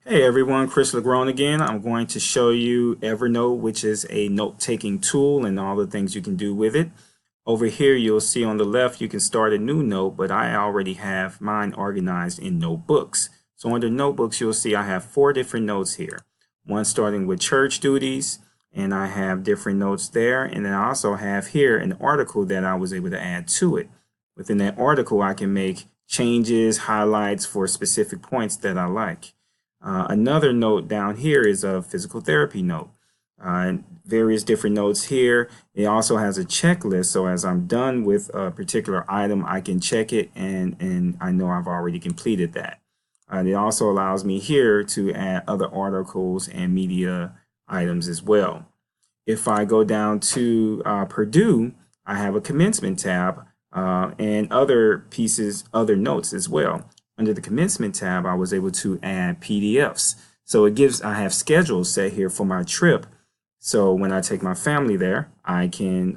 Hey everyone, Chris LeGrone again. I'm going to show you Evernote, which is a note-taking tool and all the things you can do with it. Over here, you'll see on the left, you can start a new note, but I already have mine organized in notebooks. So under notebooks, you'll see I have four different notes here. One starting with church duties, and I have different notes there. And then I also have here an article that I was able to add to it. Within that article, I can make changes, highlights for specific points that I like. Another note down here is a physical therapy note. Various different notes here. It also has a checklist, so as I'm done with a particular item, I can check it and I know I've already completed that. It also allows me here to add other articles and media items as well. If I go down to Purdue, I have a commencement tab and other pieces, other notes as well. Under the commencement tab, I was able to add PDFs. So I have schedules set here for my trip. So when I take my family there, I can,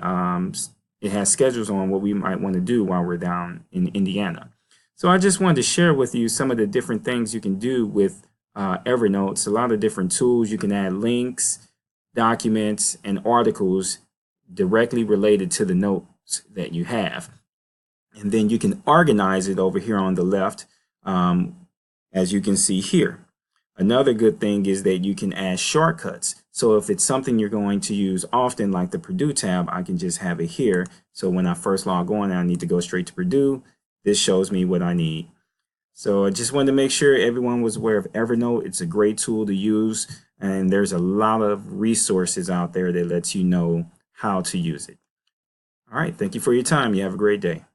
it has schedules on what we might want to do while we're down in Indiana. So I just wanted to share with you some of the different things you can do with Evernote. It's a lot of different tools. You can add links, documents, and articles directly related to the notes that you have. And then you can organize it over here on the left, as you can see here. Another good thing is that you can add shortcuts. So if it's something you're going to use often, like the Purdue tab, I can just have it here. So when I first log on and I need to go straight to Purdue, this shows me what I need. So I just wanted to make sure everyone was aware of Evernote. It's a great tool to use, and there's a lot of resources out there that lets you know how to use it. All right, thank you for your time. You have a great day.